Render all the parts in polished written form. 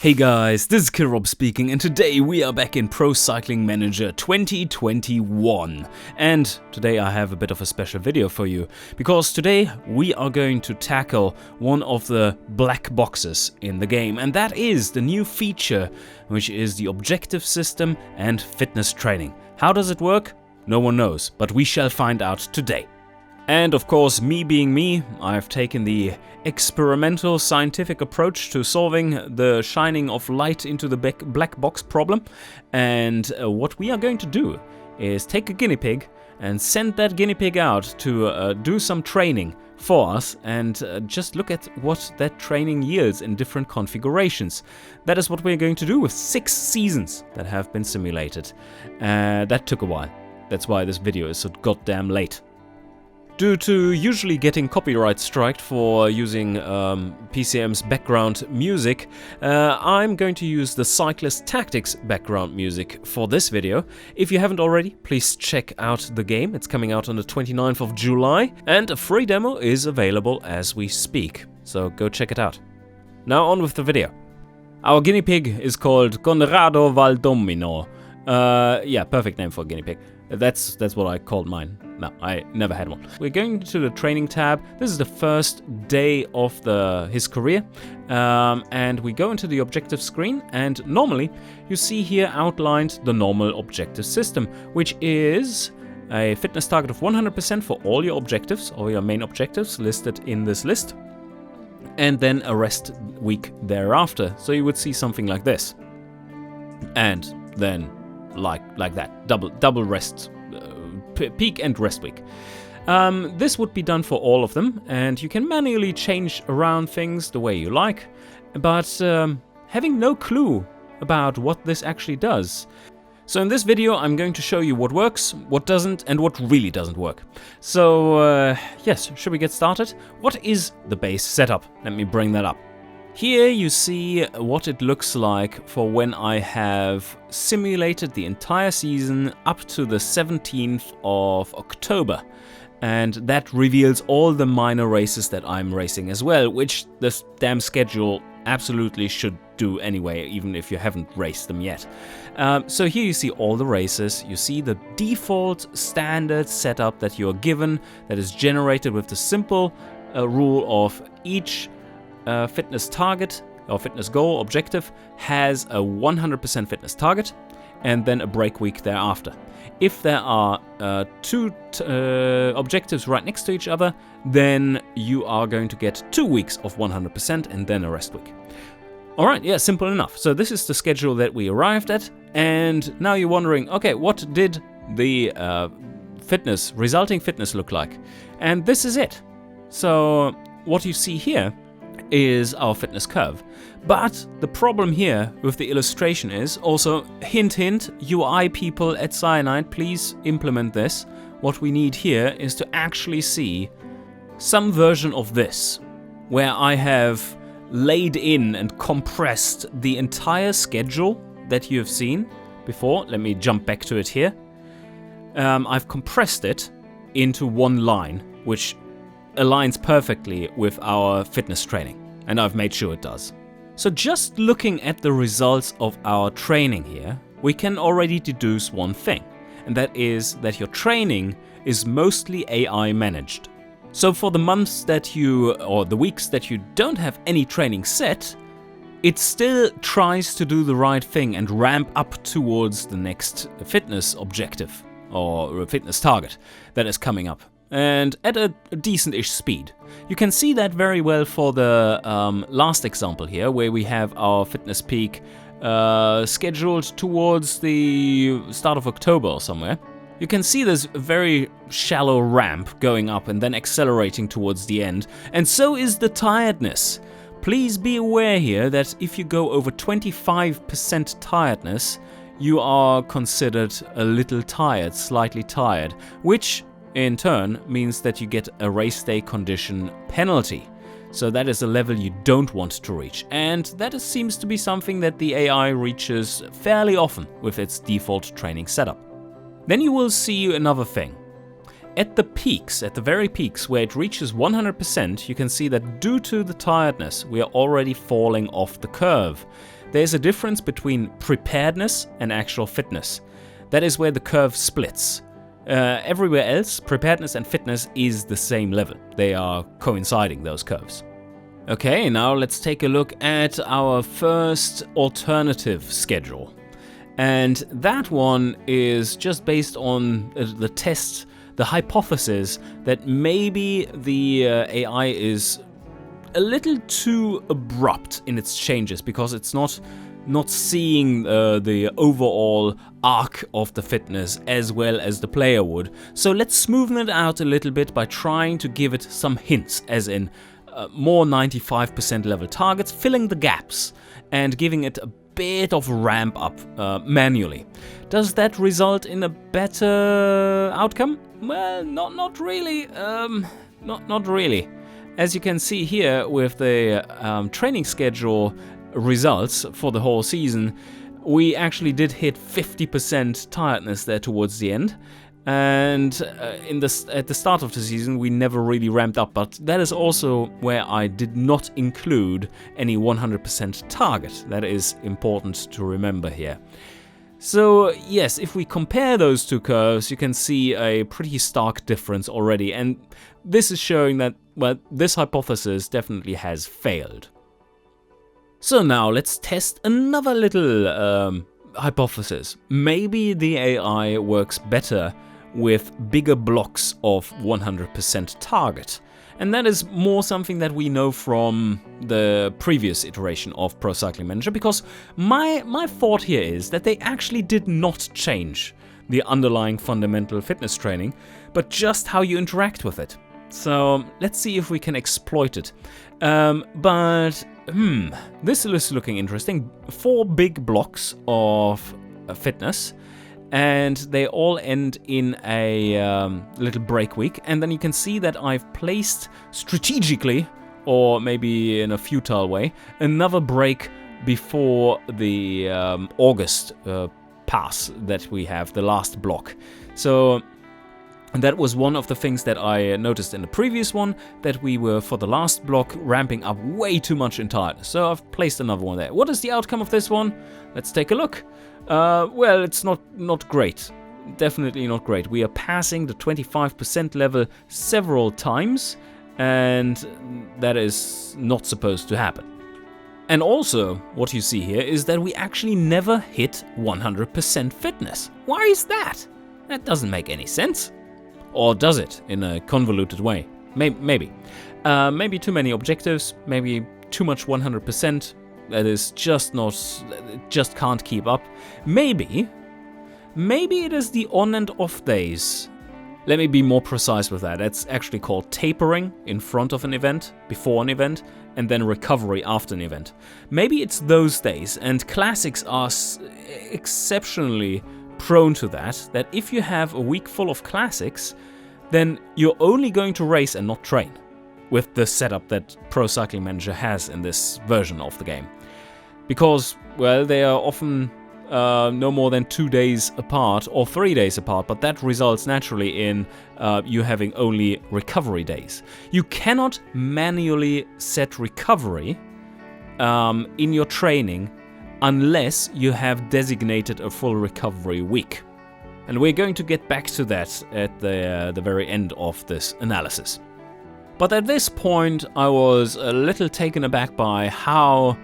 Hey guys, this is Kirob speaking, and today we are back in Pro Cycling Manager 2021. And today I have a bit of a special video for you, because today we are going to tackle one of the black boxes in the game, and that is the new feature, which is the objective system and fitness training. How does it work? No one knows, but we shall find out today. And of course, me being me, I've taken the experimental scientific approach to solving the shining of light into the black box problem. And what we are going to do is take a guinea pig and send that guinea pig out to do some training for us and just look at what that training yields in different configurations. That is what we're going to do with 6 seasons that have been simulated. That took a while. That's why this video is so goddamn late. Due to usually getting copyright striked for using PCM's background music, I'm going to use the Cyclist Tactics background music for this video. If you haven't already, please check out the game. It's coming out on the 29th of July, and a free demo is available as we speak. So go check it out. Now on with the video. Our guinea pig is called Conrado Valdomino. Yeah, perfect name for a guinea pig. That's what I called mine. No, I never had one. We're going to the training tab. This is the first day of his career. And we go into the objective screen, and normally you see here outlined the normal objective system, which is a fitness target of 100% for all your objectives, all your main objectives listed in this list, and then a rest week thereafter. So you would see something like this. And then like that, double rest, peak and rest week. This would be done for all of them, and you can manually change around things the way you like, but having no clue about what this actually does. So in this video I'm going to show you what works, what doesn't, and what really doesn't work. So yes, should we get started? What is the base setup? Let me bring that up. Here you see what it looks like for when I have simulated the entire season up to the 17th of October. And that reveals all the minor races that I'm racing as well, which this damn schedule absolutely should do anyway, even if you haven't raced them yet. So here you see all the races, you see the default standard setup that you're given, that is generated with the simple rule of each fitness target or fitness goal objective has a 100% fitness target and then a break week thereafter. If there are two objectives right next to each other, then you are going to get 2 weeks of 100% and then a rest week. Alright, yeah, simple enough. So this is the schedule that we arrived at, and now you're wondering, okay, what did the resulting fitness look like? And this is it. So what you see here is our fitness curve. But the problem here with the illustration is also, hint hint, UI people at Cyanide, please implement this. What we need here is to actually see some version of this, where I have laid in and compressed the entire schedule that you have seen before. Let me jump back to it here. I've compressed it into one line, which aligns perfectly with our fitness training, and I've made sure it does. So just looking at the results of our training here, we can already deduce one thing, and that is that your training is mostly AI managed. So for the months that or the weeks that you don't have any training set, it still tries to do the right thing and ramp up towards the next fitness objective or fitness target that is coming up, and at a decent-ish speed. You can see that very well for the last example here, where we have our fitness peak scheduled towards the start of October or somewhere. You can see there's a very shallow ramp going up and then accelerating towards the end, and so is the tiredness. Please be aware here that if you go over 25% tiredness, you are considered a little tired, slightly tired, which in turn means that you get a race day condition penalty. So that is a level you don't want to reach, and that seems to be something that the AI reaches fairly often with its default training setup. Then you will see another thing. At the peaks, at the very peaks where it reaches 100%, you can see that due to the tiredness, we are already falling off the curve. there's a difference between preparedness and actual fitness. That is where the curve splits. Everywhere else, preparedness and fitness is the same level. They are coinciding, those curves. Okay, now let's take a look at our first alternative schedule. And that one is just based on the test, the hypothesis that maybe the AI is a little too abrupt in its changes because it's not seeing the overall arc of the fitness as well as the player would. So let's smoothen it out a little bit by trying to give it some hints, as in more 95% level targets, filling the gaps and giving it a bit of ramp up manually. Does that result in a better outcome? Well, not really. Not really. As you can see here with the training schedule results for the whole season, we actually did hit 50% tiredness there towards the end. And at the start of the season, we never really ramped up, but that is also where I did not include any 100% target. That is important to remember here. So yes, if we compare those two curves, you can see a pretty stark difference already, and this is showing that, well, this hypothesis definitely has failed. So now let's test another little hypothesis. Maybe the AI works better with bigger blocks of 100% target. And that is more something that we know from the previous iteration of Pro Cycling Manager, because my thought here is that they actually did not change the underlying fundamental fitness training, but just how you interact with it. So let's see if we can exploit it. This is looking interesting. 4 big blocks of fitness, and they all end in a little break week. And then you can see that I've placed strategically, or maybe in a futile way, another break before the August pass that we have, the last block. So that was one of the things that I noticed in the previous one, that we were, for the last block, ramping up way too much in tiredness. So I've placed another one there. What is the outcome of this one? Let's take a look. Well, it's not great. Definitely not great. We are passing the 25% level several times, and that is not supposed to happen. And also, what you see here is that we actually never hit 100% fitness. Why is that? That doesn't make any sense. Or does it, in a convoluted way? Maybe. Maybe too many objectives, maybe too much 100%. That is just can't keep up. Maybe it is the on and off days. Let me be more precise with that. It's actually called tapering in front of an event, before an event, and then recovery after an event. Maybe it's those days, and classics are exceptionally prone to that if you have a week full of classics, then you're only going to race and not train, with the setup that Pro Cycling Manager has in this version of the game. Because, well, they are often no more than 2 days apart or 3 days apart, but that results naturally in you having only recovery days. You cannot manually set recovery in your training unless you have designated a full recovery week. And we're going to get back to that at the very end of this analysis. But at this point, I was a little taken aback by how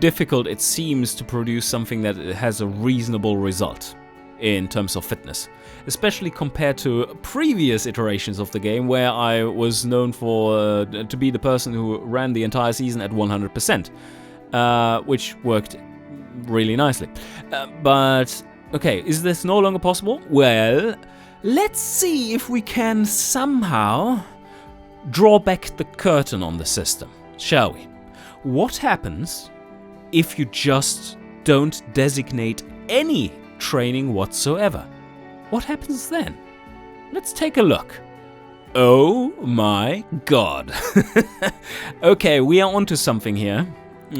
difficult it seems to produce something that has a reasonable result in terms of fitness, especially compared to previous iterations of the game where I was known for to be the person who ran the entire season at 100%, which worked really nicely. But okay, is this no longer possible? Well, let's see if we can somehow draw back the curtain on the system, shall we? What happens if you just don't designate any training whatsoever? What happens then? Let's take a look. Oh my god. Okay, we are onto something here.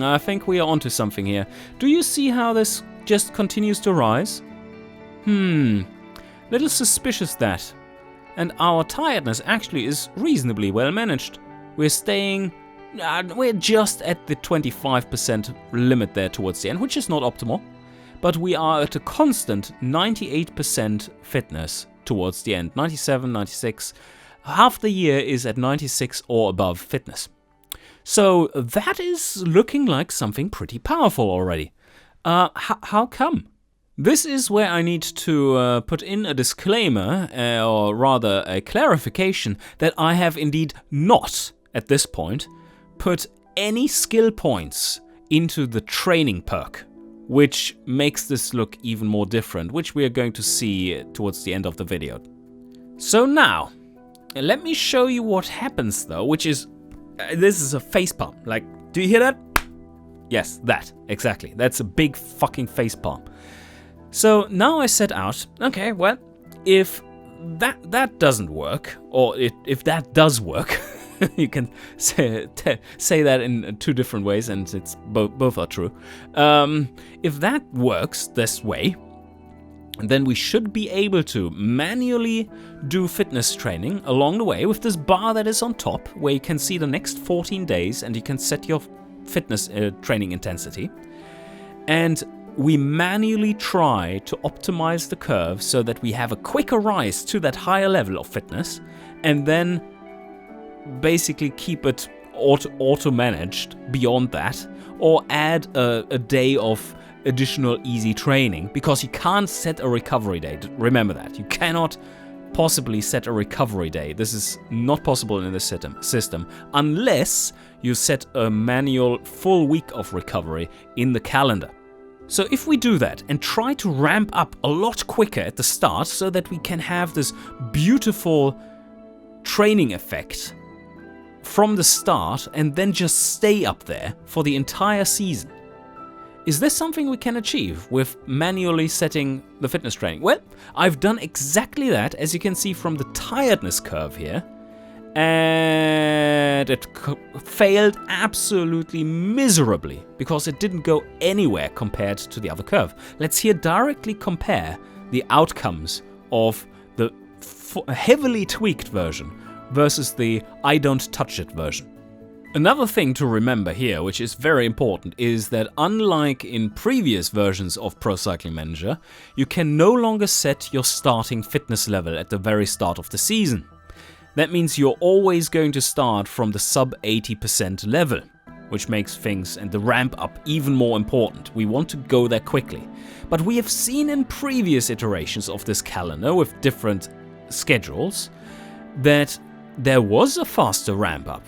I think we are onto something here. Do you see how this just continues to rise? Little suspicious that. And our tiredness actually is reasonably well managed. We're staying we're just at the 25% limit there towards the end, which is not optimal. But we are at a constant 98% fitness towards the end, 97, 96. Half the year is at 96 or above fitness. So that is looking like something pretty powerful already. How come? This is where I need to put in a disclaimer, or rather a clarification, that I have indeed not, at this point, put any skill points into the training perk, which makes this look even more different, which we are going to see towards the end of the video. So now, let me show you what happens though, which is, this is a facepalm. Like, do you hear that? Yes, that, exactly. That's a big fucking facepalm. So now I set out, okay, well, if that doesn't work, or if that does work, you can say that in two different ways, and it's both are true. If that works this way, then we should be able to manually do fitness training along the way with this bar that is on top, where you can see the next 14 days, and you can set your fitness training intensity. And we manually try to optimize the curve so that we have a quicker rise to that higher level of fitness, and then basically keep it auto-managed beyond that, or add a day of additional easy training, because you can't set a recovery day. Remember that. You cannot possibly set a recovery day. This is not possible in the system unless you set a manual full week of recovery in the calendar. So if we do that and try to ramp up a lot quicker at the start so that we can have this beautiful training effect from the start and then just stay up there for the entire season, is this something we can achieve with manually setting the fitness training? Well, I've done exactly that, as you can see from the tiredness curve here. And it failed absolutely miserably because it didn't go anywhere compared to the other curve. Let's here directly compare the outcomes of the heavily tweaked version versus the I don't touch it version. Another thing to remember here, which is very important, is that unlike in previous versions of Pro Cycling Manager, you can no longer set your starting fitness level at the very start of the season. That means you're always going to start from the sub 80% level, which makes things and the ramp up even more important. We want to go there quickly. But we have seen in previous iterations of this calendar with different schedules that there was a faster ramp up.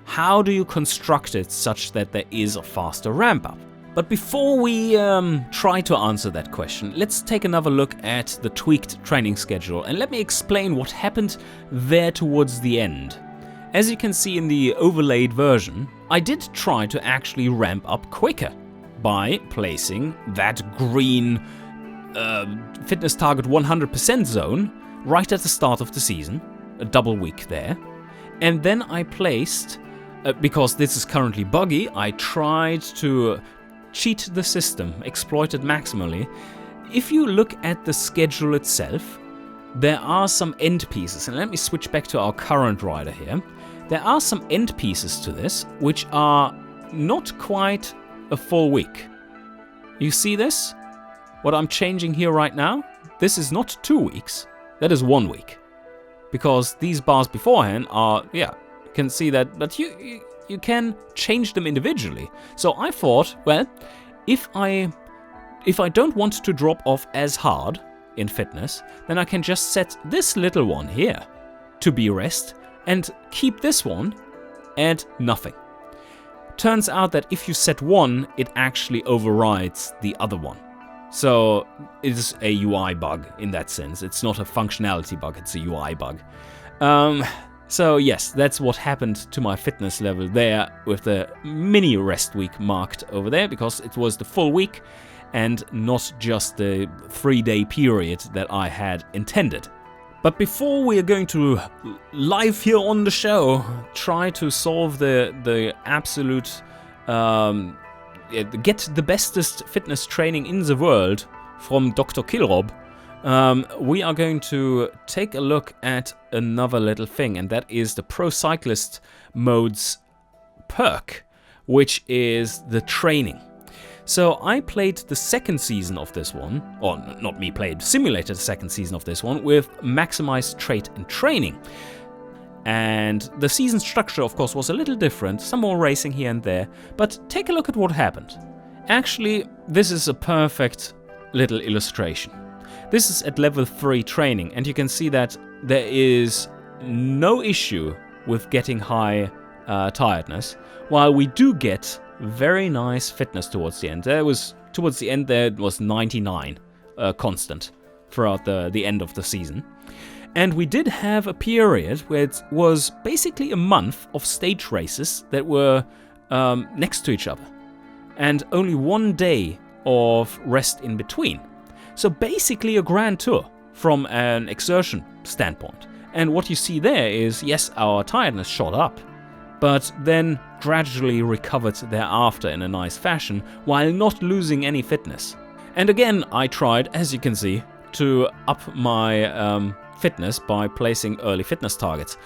How do you construct it such that there is a faster ramp up? But before we try to answer that question, let's take another look at the tweaked training schedule and let me explain what happened there towards the end. As you can see in the overlaid version, I did try to actually ramp up quicker by placing that green fitness target 100% zone right at the start of the season, a double week there. And then I placed, because this is currently buggy, I tried to cheat the system, exploit it maximally. If you look at the schedule itself, there are some end pieces, and let me switch back to our current rider here. There are some end pieces to this, which are not quite a full week. You see this? What I'm changing here right now? This is not 2 weeks, that is 1 week. Because these bars beforehand are, yeah, you can see that, but you can change them individually. So I thought, well, if I don't want to drop off as hard in fitness, then I can just set this little one here to be rest and keep this one at nothing. Turns out that if you set one, it actually overrides the other one. So it is a UI bug in that sense. It's not a functionality bug, it's a UI bug. So yes, that's what happened to my fitness level there with the mini rest week marked over there, because it was the full week and not just the 3-day period that I had intended. But before we are going to, live here on the show, try to solve the absolute, get the bestest fitness training in the world from Dr. Killrob, we are going to take a look at another little thing, and that is the Pro Cyclist mode's perk, which is the training. So I played the second season of this one, or not me played, simulated the second season of this one with maximized trait and training. And the season structure, of course, was a little different, some more racing here and there, but take a look at what happened. Actually, this is a perfect little illustration. This is at level 3 training, and you can see that there is no issue with getting high tiredness, while we do get very nice fitness towards the end. Towards the end there was 99 constant throughout the end of the season. And we did have a period where it was basically a month of stage races that were next to each other, and only 1 day of rest in between. So basically a grand tour from an exertion standpoint. And what you see there is, yes, our tiredness shot up, but then gradually recovered thereafter in a nice fashion, while not losing any fitness. And again, I tried, as you can see, to up my fitness by placing early fitness targets.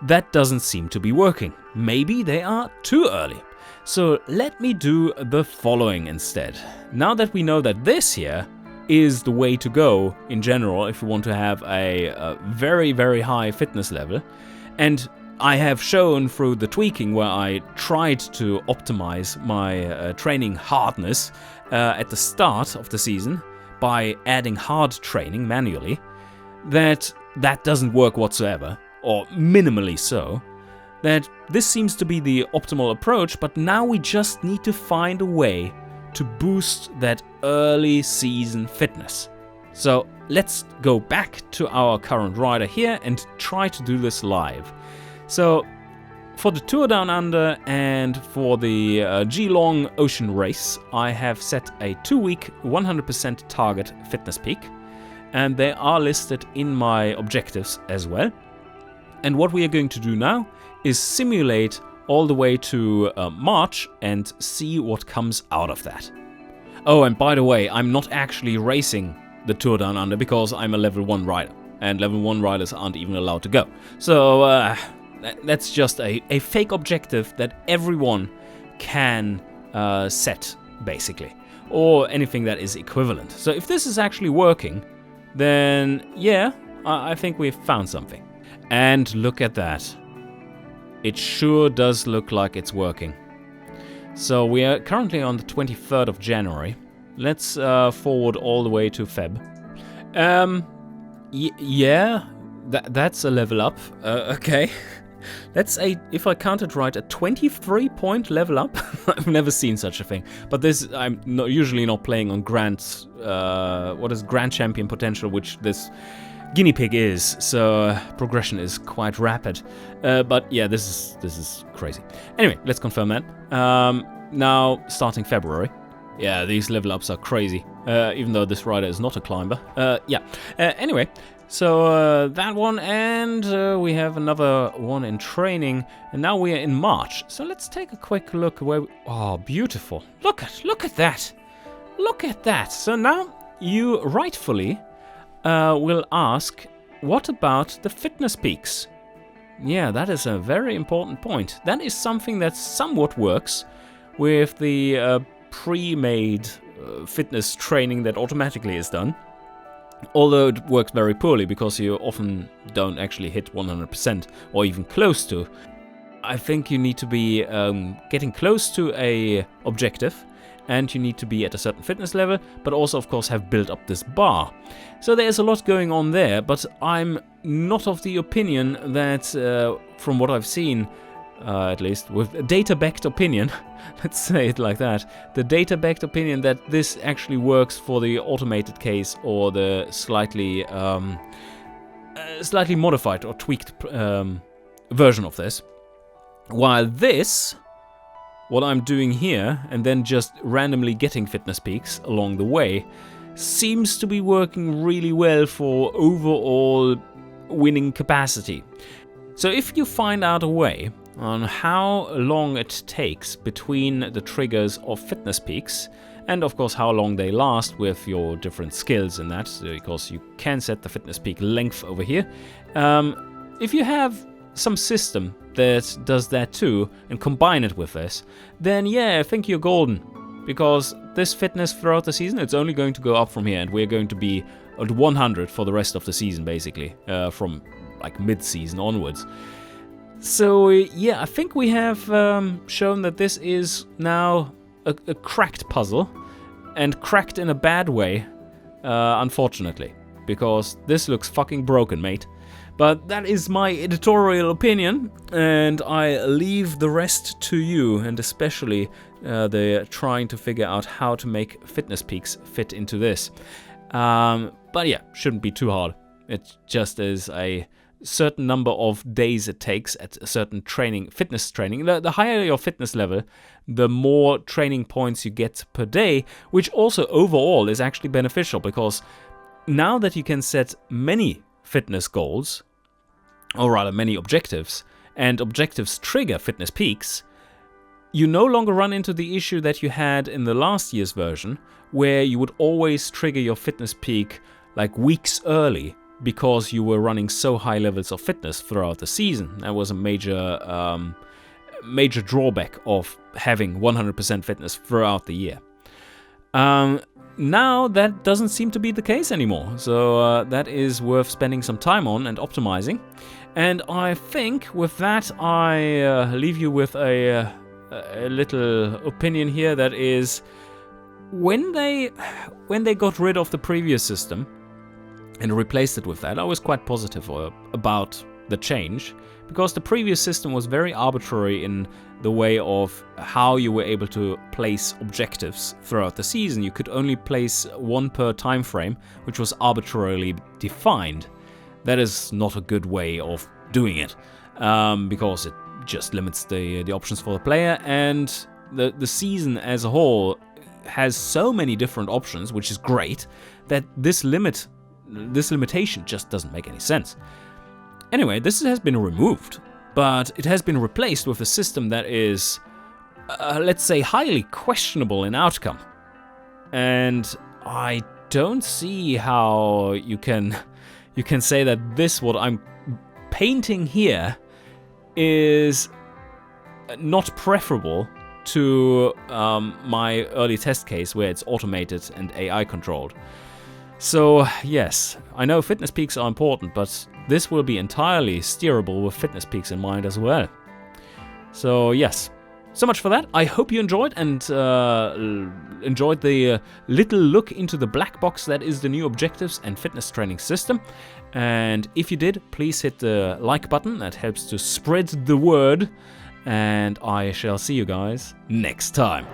That doesn't seem to be working. Maybe they are too early. So let me do the following instead. Now that we know that this here is the way to go in general if you want to have a very, very high fitness level, and I have shown through the tweaking where I tried to optimize my training hardness at the start of the season by adding hard training manually, that doesn't work whatsoever, or minimally so, that this seems to be the optimal approach, but now we just need to find a way to boost that early season fitness. So let's go back to our current rider here and try to do this live. So for the Tour Down Under and for the Geelong Ocean Race, I have set a 2-week 100% target fitness peak, and they are listed in my objectives as well. And what we are going to do now is simulate all the way to March and see what comes out of that. Oh, and by the way, I'm not actually racing the Tour Down Under because I'm a level 1 rider, and level 1 riders aren't even allowed to go. So that's just a fake objective that everyone can set, basically, or anything that is equivalent. So if this is actually working, then yeah, I think we've found something. And look at that. It sure does look like it's working. So we are currently on the 23rd of January. Let's forward all the way to Feb. Yeah, that's a level up. Okay. That's if I counted right, a 23-point level up. I've never seen such a thing. But this, I'm usually not playing on Grand, what is Grand Champion potential, which this guinea pig is. So progression is quite rapid. But yeah, this is crazy. Anyway, let's confirm that. Now, starting February. Yeah, these level ups are crazy. Even though this rider is not a climber. Yeah. Anyway. So that one, and we have another one in training, and now we are in March. So let's take a quick look where oh, beautiful. Look at that. Look at that. So now you rightfully will ask, what about the fitness peaks? Yeah, that is a very important point. That is something that somewhat works with the pre-made fitness training that automatically is done. Although it works very poorly because you often don't actually hit 100% or even close to. I think you need to be getting close to a objective, and you need to be at a certain fitness level, but also of course have built up this bar. So there's a lot going on there, but I'm not of the opinion that, from what I've seen, at least with data-backed opinion, let's say it like that, the data-backed opinion that this actually works for the automated case or the slightly modified or tweaked version of this. While this, what I'm doing here, and then just randomly getting fitness peaks along the way, seems to be working really well for overall winning capacity. So if you find out a way on how long it takes between the triggers of fitness peaks, and of course how long they last with your different skills in that, because you can set the fitness peak length over here. If you have some system that does that too and combine it with this, then yeah, I think you're golden. Because this fitness throughout the season, it's only going to go up from here, and we're going to be at 100 for the rest of the season, basically, from like mid-season onwards. So yeah, I think we have shown that this is now a cracked puzzle, and cracked in a bad way, unfortunately, because this looks fucking broken, mate. But that is my editorial opinion, and I leave the rest to you, and especially the trying to figure out how to make fitness peaks fit into this. But yeah, shouldn't be too hard. It just is a certain number of days it takes at a certain training, fitness training. The higher your fitness level, the more training points you get per day, which also overall is actually beneficial, because now that you can set many fitness goals, or rather many objectives, and objectives trigger fitness peaks, you no longer run into the issue that you had in the last year's version, where you would always trigger your fitness peak like weeks early because you were running so high levels of fitness throughout the season. That was a major drawback of having 100% fitness throughout the year. Now that doesn't seem to be the case anymore, so that is worth spending some time on and optimizing. And I think with that I leave you with a little opinion here, that is, when they got rid of the previous system and replaced it with that, I was quite positive about the change, because the previous system was very arbitrary in the way of how you were able to place objectives throughout the season. You could only place one per time frame, which was arbitrarily defined. That is not a good way of doing it, because it just limits the options for the player, and the season as a whole has so many different options, which is great, that this limitation just doesn't make any sense. Anyway, this has been removed, but it has been replaced with a system that is, let's say, highly questionable in outcome. And I don't see how you can say that this, what I'm painting here, is not preferable to my early test case where it's automated and AI controlled. So yes, I know fitness peaks are important, but this will be entirely steerable with fitness peaks in mind as well. So yes, so much for that. I hope you enjoyed, and enjoyed the little look into the black box that is the new objectives and fitness training system. And if you did, please hit the like button. That helps to spread the word. And I shall see you guys next time.